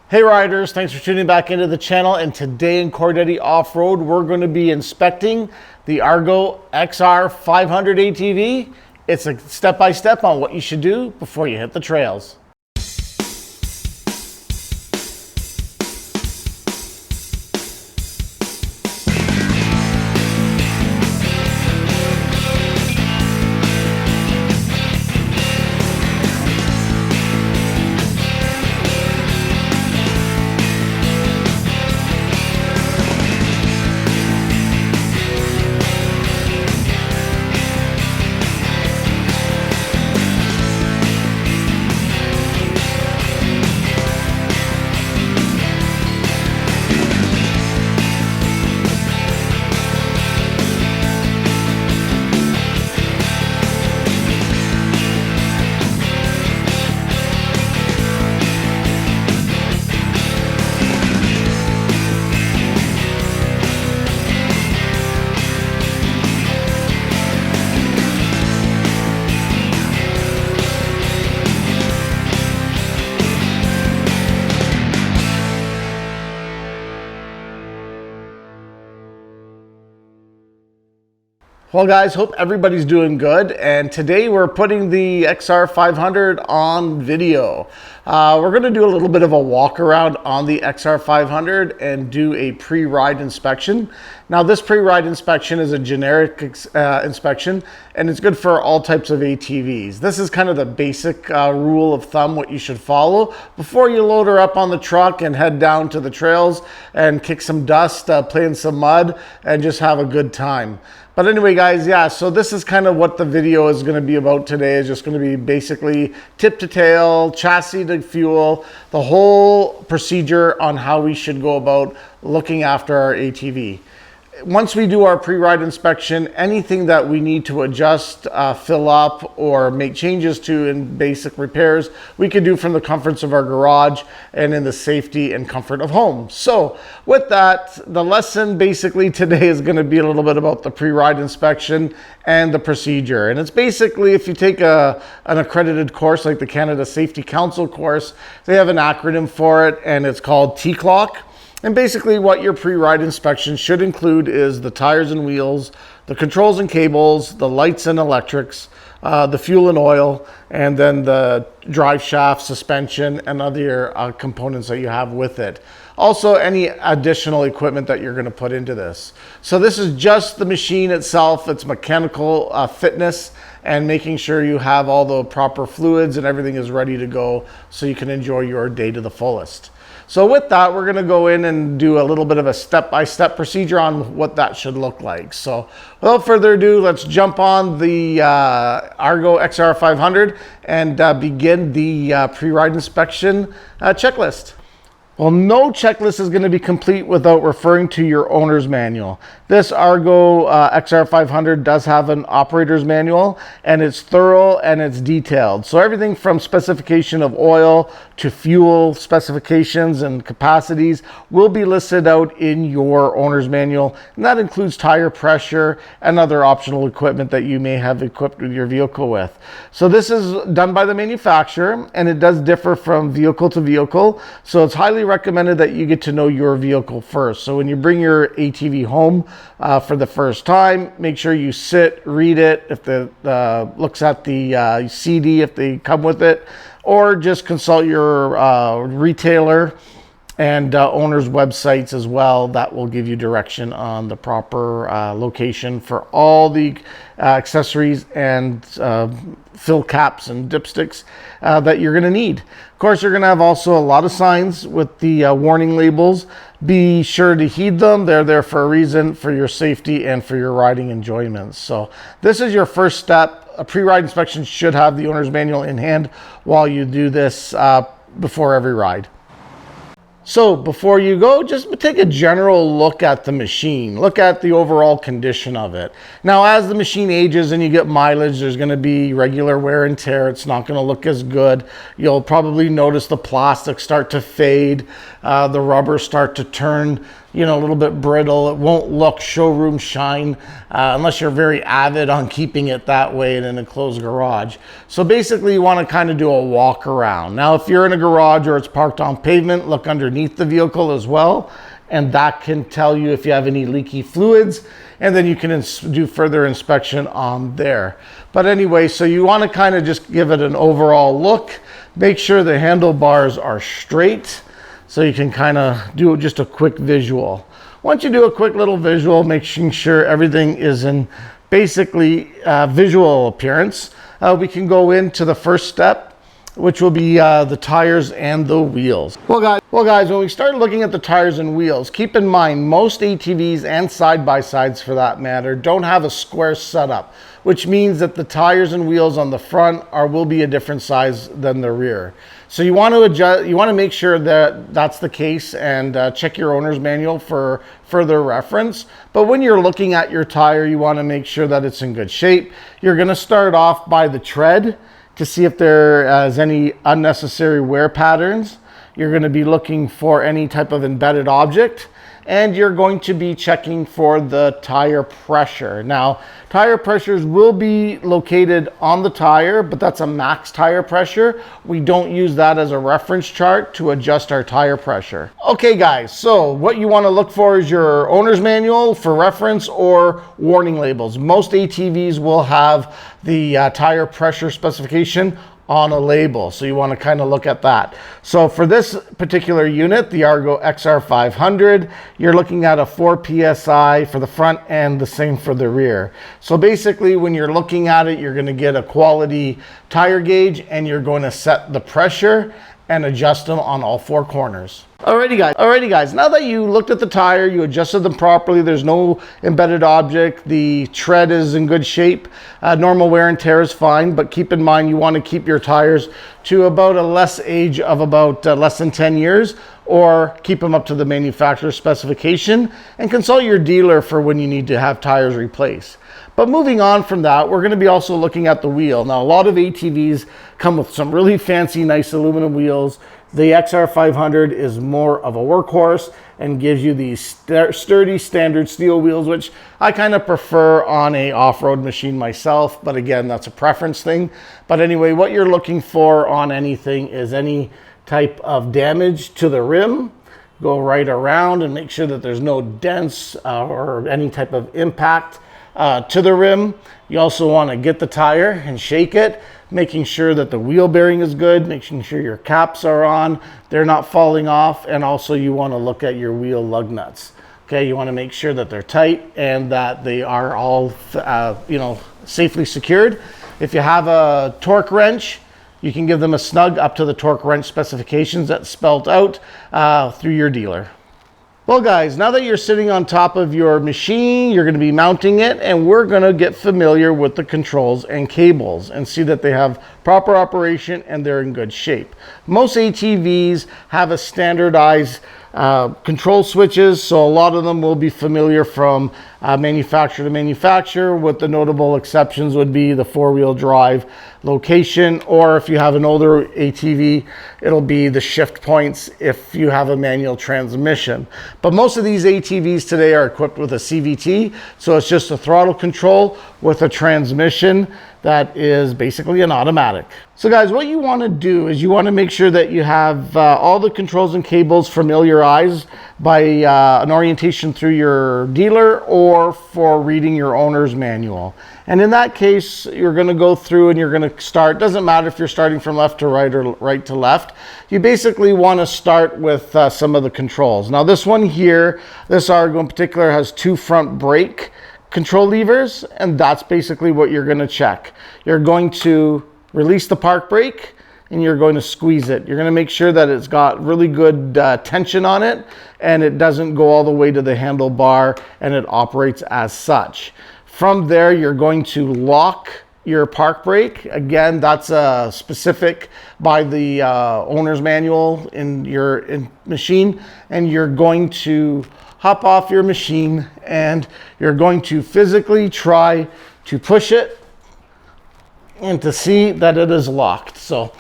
Hey riders, thanks for tuning back into the channel, and today in Cordetti Off-Road we're going to be inspecting the Argo XR 500 ATV. It's a step-by-step on what you should do before you hit the trails. Well guys, hope everybody's doing good, and today we're putting the XR 500 on video. We're going to do a little bit of a walk around on the XR 500 and do a pre-ride inspection. Now this pre-ride inspection is a generic inspection, and it's good for all types of ATVs. This is kind of the basic rule of thumb what you should follow before you load her up on the truck and head down to the trails and kick some dust, play in some mud, and just have a good time. But anyway guys, yeah, so this is kind of what the video is going to be about today. It's just going to be basically tip to tail, chassis to fuel, the whole procedure on how we should go about looking after our ATV. Once we do our pre-ride inspection, anything that we need to adjust, fill up, or make changes to in basic repairs, we can do from the comforts of our garage and in the safety and comfort of home. So with that, the lesson basically today is going to be a little bit about the pre-ride inspection and the procedure. And it's basically, if you take an accredited course like the Canada Safety Council course, they have an acronym for it, and it's called TCLOC. And basically what your pre-ride inspection should include is the tires and wheels, the controls and cables, the lights and electrics, the fuel and oil, and then the drive shaft, suspension, and other components that you have with it. Also, any additional equipment that you're going to put into this. So this is just the machine itself, its mechanical fitness, and making sure you have all the proper fluids and everything is ready to go so you can enjoy your day to the fullest. So with that, we're going to go in and do a little bit of a step-by-step procedure on what that should look like. So without further ado, let's jump on the Argo XR 500 and begin the pre-ride inspection checklist. Well, no checklist is going to be complete without referring to your owner's manual. This Argo XR 500 does have an operator's manual, and it's thorough and it's detailed. So everything from specification of oil to fuel specifications and capacities will be listed out in your owner's manual, and that includes tire pressure and other optional equipment that you may have equipped with your vehicle with. So this is done by the manufacturer, and it does differ from vehicle to vehicle, so it's highly recommended that you get to know your vehicle first. So when you bring your ATV home for the first time, make sure you sit, read it, if the looks at the CD if they come with it, or just consult your retailer and owners' websites as well. That will give you direction on the proper location for all the accessories and fill caps and dipsticks that you're going to need. Of course, you're going to have also a lot of signs with the warning labels. Be sure to heed them. They're there for a reason, for your safety and for your riding enjoyment. So this is your first step. A pre-ride inspection should have the owner's manual in hand while you do this before every ride. So before you go, just take a general look at the machine. Look at the overall condition of it. Now, as the machine ages and you get mileage, there's going to be regular wear and tear. It's not going to look as good. You'll probably notice the plastic start to fade, the rubber start to turn a little bit brittle. It won't look showroom shine unless you're very avid on keeping it that way in an enclosed garage. So basically you want to kind of do a walk around. Now if you're in a garage or it's parked on pavement, look underneath the vehicle as well, and that can tell you if you have any leaky fluids, and then you can do further inspection on there. But anyway, so you want to kind of just give it an overall look. Make sure the handlebars are straight, so you can kind of do just a quick visual. Once you do a quick little visual, making sure everything is in basically visual appearance, we can go into the first step, which will be the tires and the wheels. Well guys, when we start looking at the tires and wheels, keep in mind most ATVs and side-by-sides for that matter don't have a square setup, which means that the tires and wheels on the front will be a different size than the rear. So you want to adjust, you want to make sure that that's the case, and check your owner's manual for further reference. But when you're looking at your tire, you want to make sure that it's in good shape. You're going to start off by the tread to see if there is any unnecessary wear patterns. You're going to be looking for any type of embedded object, and you're going to be checking for the tire pressure. Now, tire pressures will be located on the tire, but that's a max tire pressure. We don't use that as a reference chart to adjust our tire pressure. Okay guys, so what you want to look for is your owner's manual for reference or warning labels. Most ATVs will have the tire pressure specification on a label, so you want to kind of look at that. So for this particular unit, the Argo XR500, you're looking at a 4 psi for the front and the same for the rear. So basically when you're looking at it, you're going to get a quality tire gauge, and you're going to set the pressure and adjust them on all four corners. Alrighty guys, now that you looked at the tire, you adjusted them properly, there's no embedded object, the tread is in good shape, normal wear and tear is fine, but keep in mind you want to keep your tires to about a age of about less than 10 years, or keep them up to the manufacturer specification, and consult your dealer for when you need to have tires replaced. But moving on from that, we're going to be also looking at the wheel. Now, a lot of ATVs come with some really fancy, nice aluminum wheels. The XR500 is more of a workhorse and gives you these sturdy standard steel wheels, which I kind of prefer on a off-road machine myself. But again, that's a preference thing. But anyway, what you're looking for on anything is any type of damage to the rim. Go right around and make sure that there's no dents or any type of impact to the rim. You also want to get the tire and shake it, making sure that the wheel bearing is good, making sure your caps are on, they're not falling off, and also you want to look at your wheel lug nuts. Okay, you want to make sure that they're tight and that they are all safely secured. If you have a torque wrench, you can give them a snug up to the torque wrench specifications that's spelled out through your dealer. Well guys, now that you're sitting on top of your machine, you're going to be mounting it, and we're going to get familiar with the controls and cables and see that they have proper operation and they're in good shape. Most ATVs have a standardized control switches, so a lot of them will be familiar from manufacturer to manufacturer, with the notable exceptions would be the four-wheel drive location, or if you have an older ATV, it'll be the shift points if you have a manual transmission. But most of these ATVs today are equipped with a CVT, so it's just a throttle control with a transmission that is basically an automatic. So guys, what you want to do is you want to make sure that you have all the controls and cables familiarized by an orientation through your dealer or for reading your owner's manual. And in that case, you're going to go through and you're going to start, doesn't matter if you're starting from left to right or right to left, you basically want to start with some of the controls. Now this one here, this Argo in particular, has two front brake control levers, and that's basically what you're going to check. You're going to release the park brake and you're going to squeeze it. You're going to make sure that it's got really good tension on it and it doesn't go all the way to the handlebar and it operates as such. From there, you're going to lock your park brake. Again, that's specific by the owner's manual in your machine, and you're going to hop off your machine and you're going to physically try to push it and to see that it is locked. So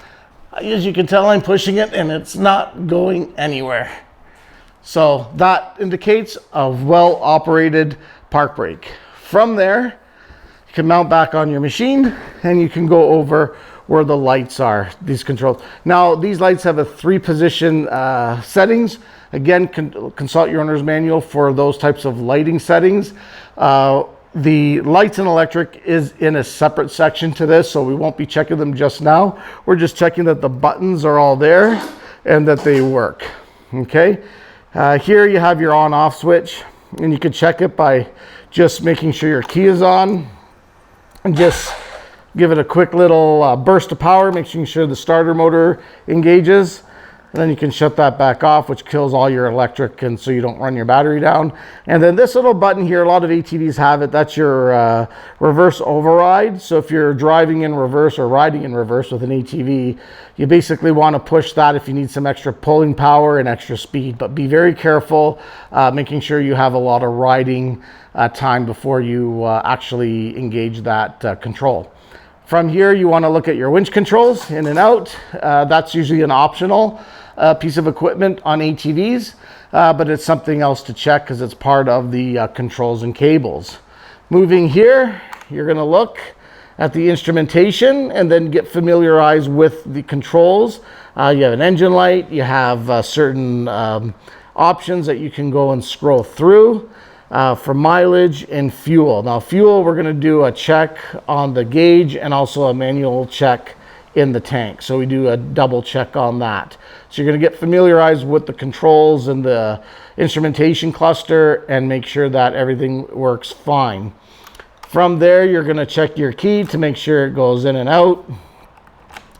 as you can tell, I'm pushing it and it's not going anywhere. So that indicates a well-operated park brake. From there, you can mount back on your machine and you can go over where the lights are, these controls. Now, these lights have a 3-position settings. Again, consult your owner's manual for those types of lighting settings. The lights and electric is in a separate section to this, so we won't be checking them just now. We're just checking that the buttons are all there and that they work, okay? Here you have your on-off switch, and you can check it by just making sure your key is on and just give it a quick little burst of power, making sure the starter motor engages. And then you can shut that back off, which kills all your electric, and so you don't run your battery down. And then this little button here, a lot of ATVs have it. That's your reverse override. So if you're driving in reverse or riding in reverse with an ATV, you basically want to push that if you need some extra pulling power and extra speed. But be very careful, making sure you have a lot of riding time before you actually engage that control. From here, you want to look at your winch controls in and out. That's usually an optional piece of equipment on ATVs, but it's something else to check because it's part of the controls and cables. Moving here, you're going to look at the instrumentation and then get familiarized with the controls. You have an engine light, you have certain options that you can go and scroll through. For mileage and fuel. Now fuel, we're going to do a check on the gauge and also a manual check in the tank. So we do a double check on that. So you're going to get familiarized with the controls and the instrumentation cluster and make sure that everything works fine. From there, you're going to check your key to make sure it goes in and out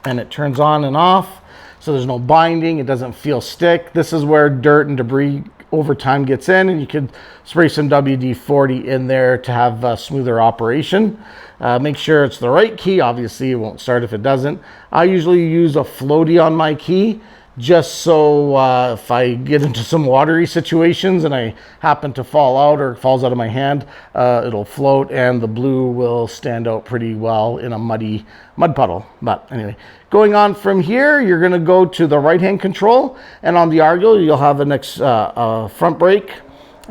and it turns on and off. So there's no binding, it doesn't feel stick. This is where dirt and debris over time gets in, and you could spray some WD-40 in there to have a smoother operation. Make sure it's the right key. Obviously it won't start if it doesn't. I usually use a floaty on my key just so if I get into some watery situations and I happen to fall out or it falls out of my hand, it'll float and the blue will stand out pretty well in a muddy mud puddle. But anyway, going on from here, you're going to go to the right hand control, and on the Argo you'll have a next front brake,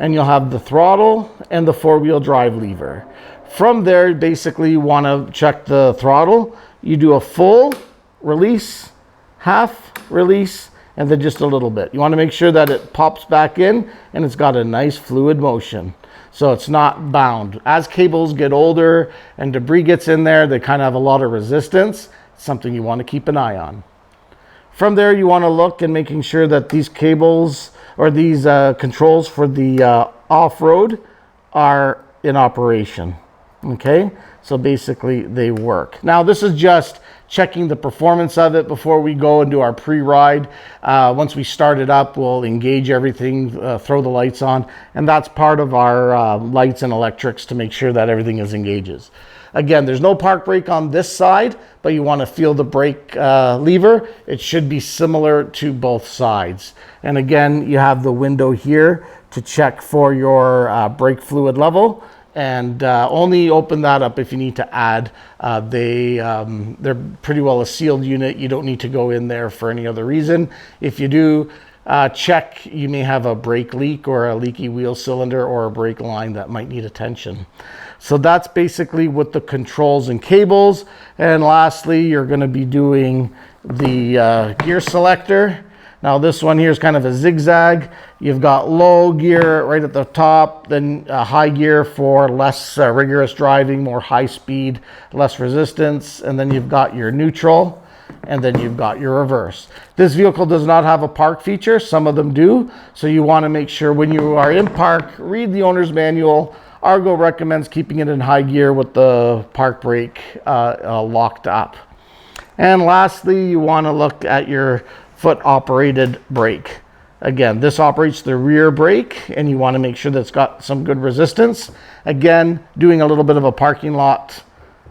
and you'll have the throttle and the 4-wheel drive lever. From there, basically you want to check the throttle. You do a full release, half release, and then just a little bit. You want to make sure that it pops back in and it's got a nice fluid motion, so it's not bound. As cables get older and debris gets in there, they kind of have a lot of resistance. It's something you want to keep an eye on. From there, you want to look and making sure that these cables or these controls for the off-road are in operation. Okay, so basically they work. Now this is just checking the performance of it before we go and do our pre-ride. Once we start it up, we'll engage everything, throw the lights on, and that's part of our lights and electrics to make sure that everything is engages. Again, there's no park brake on this side, but you want to feel the brake lever. It should be similar to both sides. And again, you have the window here to check for your brake fluid level. And only open that up if you need to add. They're pretty well a sealed unit. You don't need to go in there for any other reason. If you do check, you may have a brake leak or a leaky wheel cylinder or a brake line that might need attention. So that's basically with the controls and cables. And lastly, you're going to be doing the gear selector. Now this one here is kind of a zigzag. You've got low gear right at the top, then high gear for less rigorous driving, more high speed, less resistance, and then you've got your neutral, and then you've got your reverse. This vehicle does not have a park feature. Some of them do. So you want to make sure when you are in park, read the owner's manual. Argo recommends keeping it in high gear with the park brake locked up. And lastly, you want to look at your foot operated brake. Again, this operates the rear brake, and you want to make sure that it's got some good resistance. Again, doing a little bit of a parking lot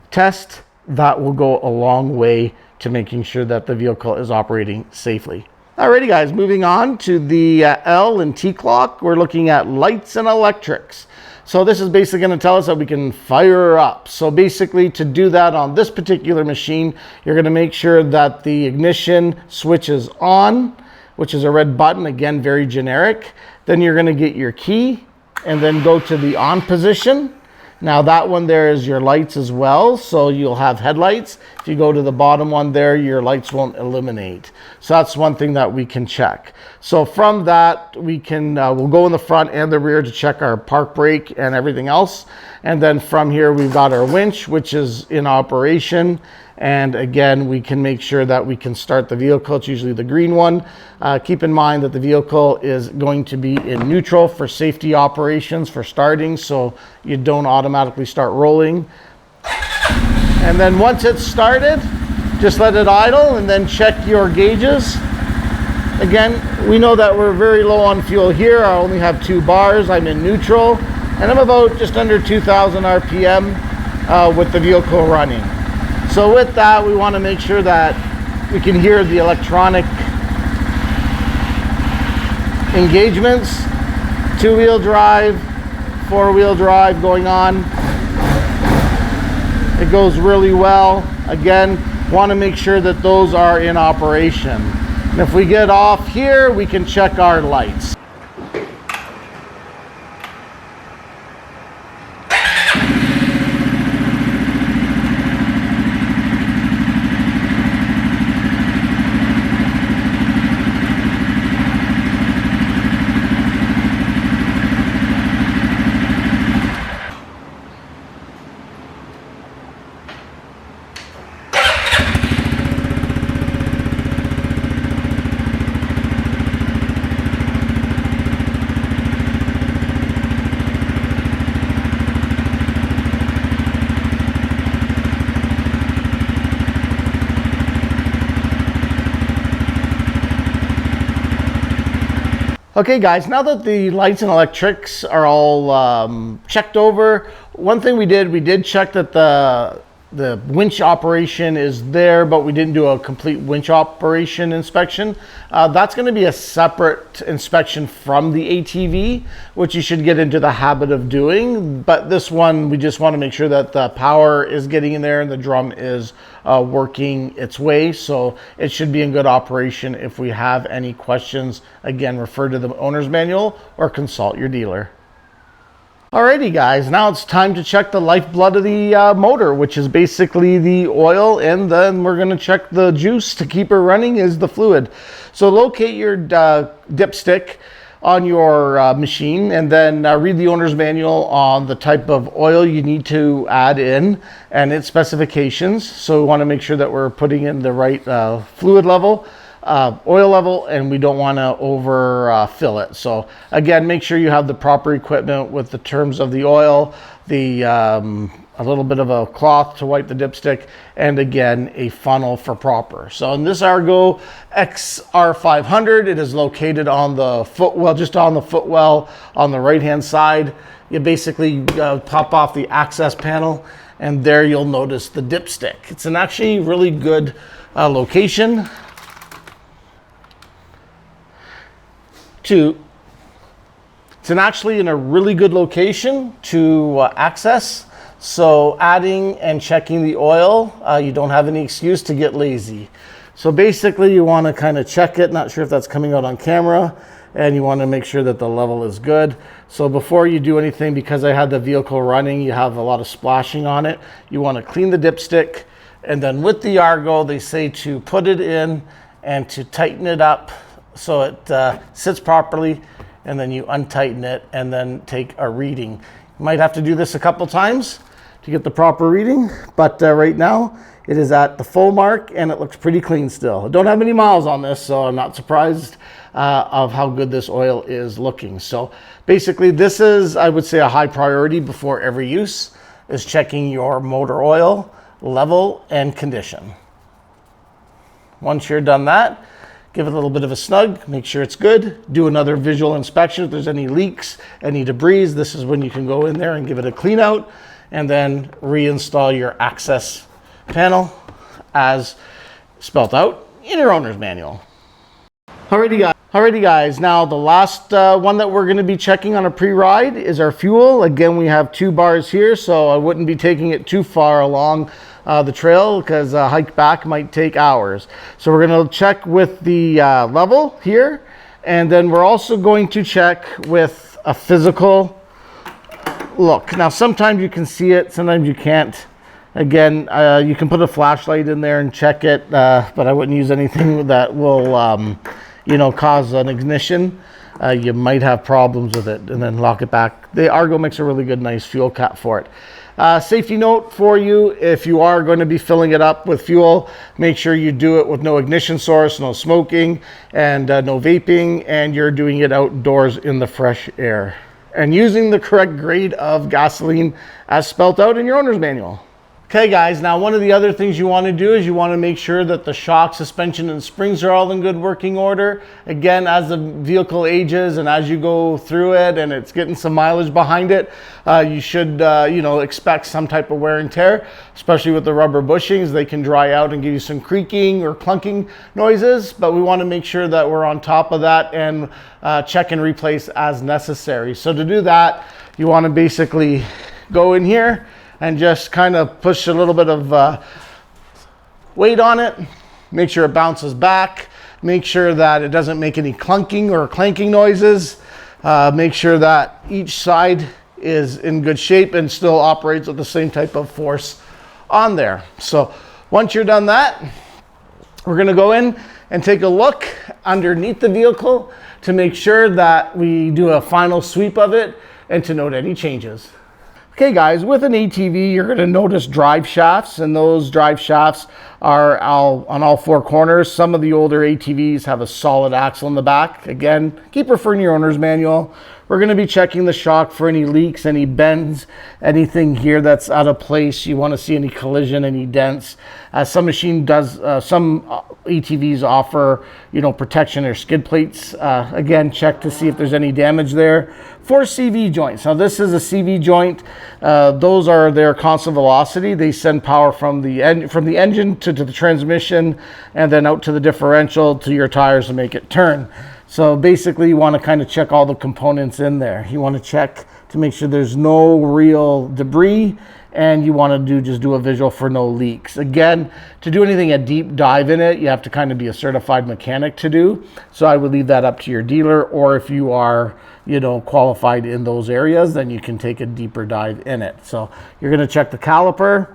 test, that will go a long way to making sure that the vehicle is operating safely. Alrighty guys, moving on to the L and T clock, we're looking at lights and electrics. So this is basically going to tell us that we can fire up. So basically to do that on this particular machine, you're going to make sure that the ignition switch is on which is a red button, again, very generic. Then you're going to get your key and then go to the on position. Now that one there is your lights as well, so you'll have headlights. If you go to the bottom one there, your lights won't illuminate. So that's one thing that we can check. So from that, we can we'll go in the front and the rear to check our park brake and everything else. And then from here, we've got our winch, which is in operation. And again, we can make sure that we can start the vehicle. It's usually the green one. Keep in mind that the vehicle is going to be in neutral for safety operations for starting, so you don't automatically start rolling. And then once it's started, just let it idle and then check your gauges. Again, we know that we're very low on fuel here. I only have 2 bars. I'm in neutral, and I'm about just under 2,000 RPM with the vehicle running. So with that, we want to make sure that we can hear the electronic engagements, 2-wheel drive, 4-wheel drive going on. It goes really well. Again, want to make sure that those are in operation. And if we get off here, we can check our lights. Okay guys, now that the lights and electrics are all checked over, one thing we did check that the winch operation is there, but we didn't do a complete winch operation inspection. That's going to be a separate inspection from the ATV, which you should get into the habit of doing. But this one, we just want to make sure that the power is getting in there and the drum is working its way. So it should be in good operation. If we have any questions, again, refer to the owner's manual or consult your dealer. Alrighty guys, now it's time to check the lifeblood of the motor, which is basically the oil, and then we're going to check the juice to keep her running is the fluid. So locate your dipstick on your machine and then read the owner's manual on the type of oil you need to add in and its specifications. So we want to make sure that we're putting in the right fluid level, oil level, and we don't want to overfill it. So again, make sure you have the proper equipment with the terms of the oil, the a little bit of a cloth to wipe the dipstick, and again a funnel for proper. So in this Argo XR500, it is located on the footwell, just on the footwell on the right hand side. You basically pop off the access panel, and there you'll notice the dipstick. It's an actually really good location to, it's actually in a really good location to access. So adding and checking the oil, you don't have any excuse to get lazy. So basically you want to kind of check it, not sure if that's coming out on camera, and you want to make sure that the level is good. So before you do anything, because I had the vehicle running, you have a lot of splashing on it, you want to clean the dipstick, and then with the Argo, they say to put it in and to tighten it up so it sits properly, and then you untighten it and then take a reading. You might have to do this a couple times to get the proper reading, but right now it is at the full mark and it looks pretty clean still. I don't have any miles on this, so I'm not surprised of how good this oil is looking. So basically this is, I would say, a high priority before every use is checking your motor oil level and condition. Once you're done that, give it a little bit of a snug, make sure it's good, do another visual inspection. If there's any leaks, any debris, this is when you can go in there and give it a clean out and then reinstall your access panel as spelt out in your owner's manual. Alrighty guys, now the last one that we're going to be checking on a pre-ride is our fuel. Again, we have 2 bars here, so I wouldn't be taking it too far along the trail, because a hike back might take hours. So we're going to check with the level here, and then we're also going to check with a physical look. Now sometimes you can see it, sometimes you can't. Again, you can put a flashlight in there and check it, but I wouldn't use anything that will you know, cause an ignition. You might have problems with it, and then lock it back. The Argo makes a really good, nice fuel cap for it. Safety note for you: if you are going to be filling it up with fuel, make sure you do it with no ignition source, no smoking, and no vaping, and you're doing it outdoors in the fresh air, and using the correct grade of gasoline as spelled out in your owner's manual. Okay guys, now one of the other things you want to do is you want to make sure that the shock, suspension, and springs are all in good working order. Again, as the vehicle ages and as you go through it and it's getting some mileage behind it, you should you know, expect some type of wear and tear, especially with the rubber bushings. They can dry out and give you some creaking or clunking noises, but we want to make sure that we're on top of that and check and replace as necessary. So to do that, you want to basically go in here and just kind of push a little bit of weight on it. Make sure it bounces back. Make sure that it doesn't make any clunking or clanking noises. Make sure that each side is in good shape and still operates with the same type of force on there. So once you're done that, we're going to go in and take a look underneath the vehicle to make sure that we do a final sweep of it and to note any changes. Okay guys, with an ATV, you're going to notice drive shafts, and those drive shafts are on all four corners. Some of the older ATVs have a solid axle in the back. Again, keep referring to your owner's manual. We're going to be checking the shock for any leaks, any bends, anything here that's out of place. You want to see any collision, any dents. Some ATVs offer, you know, protection or skid plates. Again, check to see if there's any damage there. For CV joints, now this is a CV joint. Those are their constant velocity. They send power from the engine to the transmission, and then out to the differential to your tires to make it turn. So basically you want to kind of check all the components in there. You want to check to make sure there's no real debris, and you want to just do a visual for no leaks. Again, to do anything a deep dive in it, you have to kind of be a certified mechanic to do. So I would leave that up to your dealer, or if you are, you know, qualified in those areas, then you can take a deeper dive in it. So you're going to check the caliper,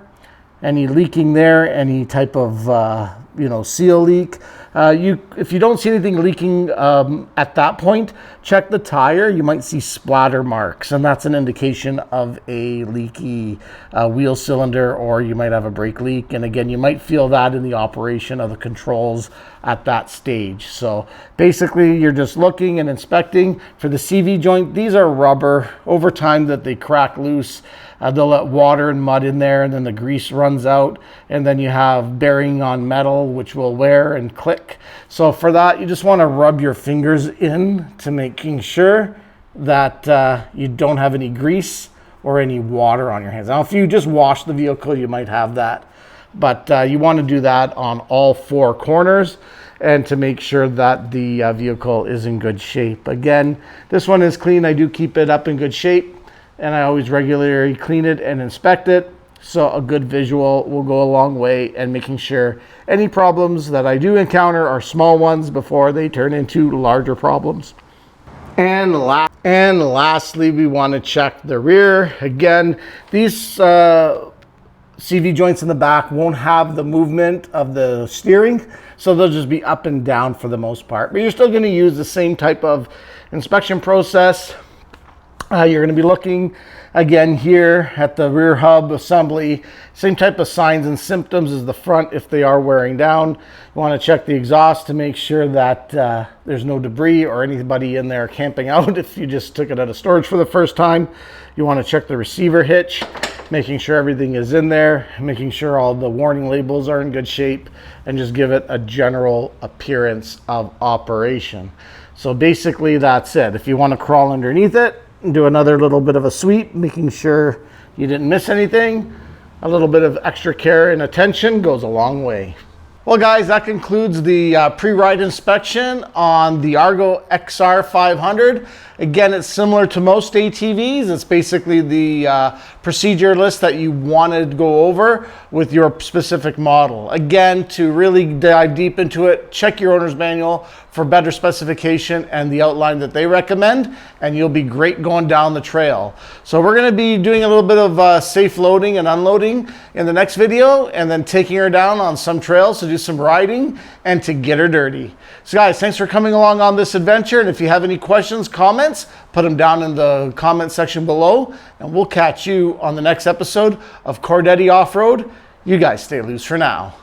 any leaking there, any type of you know, seal leak. If you don't see anything leaking at that point, check the tire. You might see splatter marks, and that's an indication of a leaky wheel cylinder, or you might have a brake leak. And again, you might feel that in the operation of the controls at that stage. So basically you're just looking and inspecting for the CV joint. These are rubber. Over time that they crack loose, they'll let water and mud in there, and then the grease runs out, and then you have bearing on metal which will wear and click. So for that, you just want to rub your fingers in to making sure that you don't have any grease or any water on your hands. Now if you just wash the vehicle, you might have that, but you want to do that on all four corners, and to make sure that the vehicle is in good shape. Again, this one is clean. I do keep it up in good shape, and I always regularly clean it and inspect it. So a good visual will go a long way in making sure any problems that I do encounter are small ones before they turn into larger problems. And lastly, we want to check the rear. Again, these CV joints in the back won't have the movement of the steering, so they'll just be up and down for the most part. But you're still going to use the same type of inspection process. You're going to be looking again here at the rear hub assembly, same type of signs and symptoms as the front if they are wearing down. You want to check the exhaust to make sure that there's no debris or anybody in there camping out if you just took it out of storage for the first time. You want to check the receiver hitch, making sure everything is in there, making sure all the warning labels are in good shape, and just give it a general appearance of operation. So basically that's it. If you want to crawl underneath it, do another little bit of a sweep, making sure you didn't miss anything. A little bit of extra care and attention goes a long way. Well, guys, that concludes the pre-ride inspection on the Argo XR 500. Again, it's similar to most ATVs. It's basically the procedure list that you wanted to go over with your specific model. Again, to really dive deep into it, check your owner's manual for better specification and the outline that they recommend, and you'll be great going down the trail. So we're going to be doing a little bit of safe loading and unloading in the next video, and then taking her down on some trails to do some riding and to get her dirty. So guys, thanks for coming along on this adventure, and if you have any questions, comments, put them down in the comment section below, and we'll catch you on the next episode of Cordetti Off-Road. You guys stay loose for now.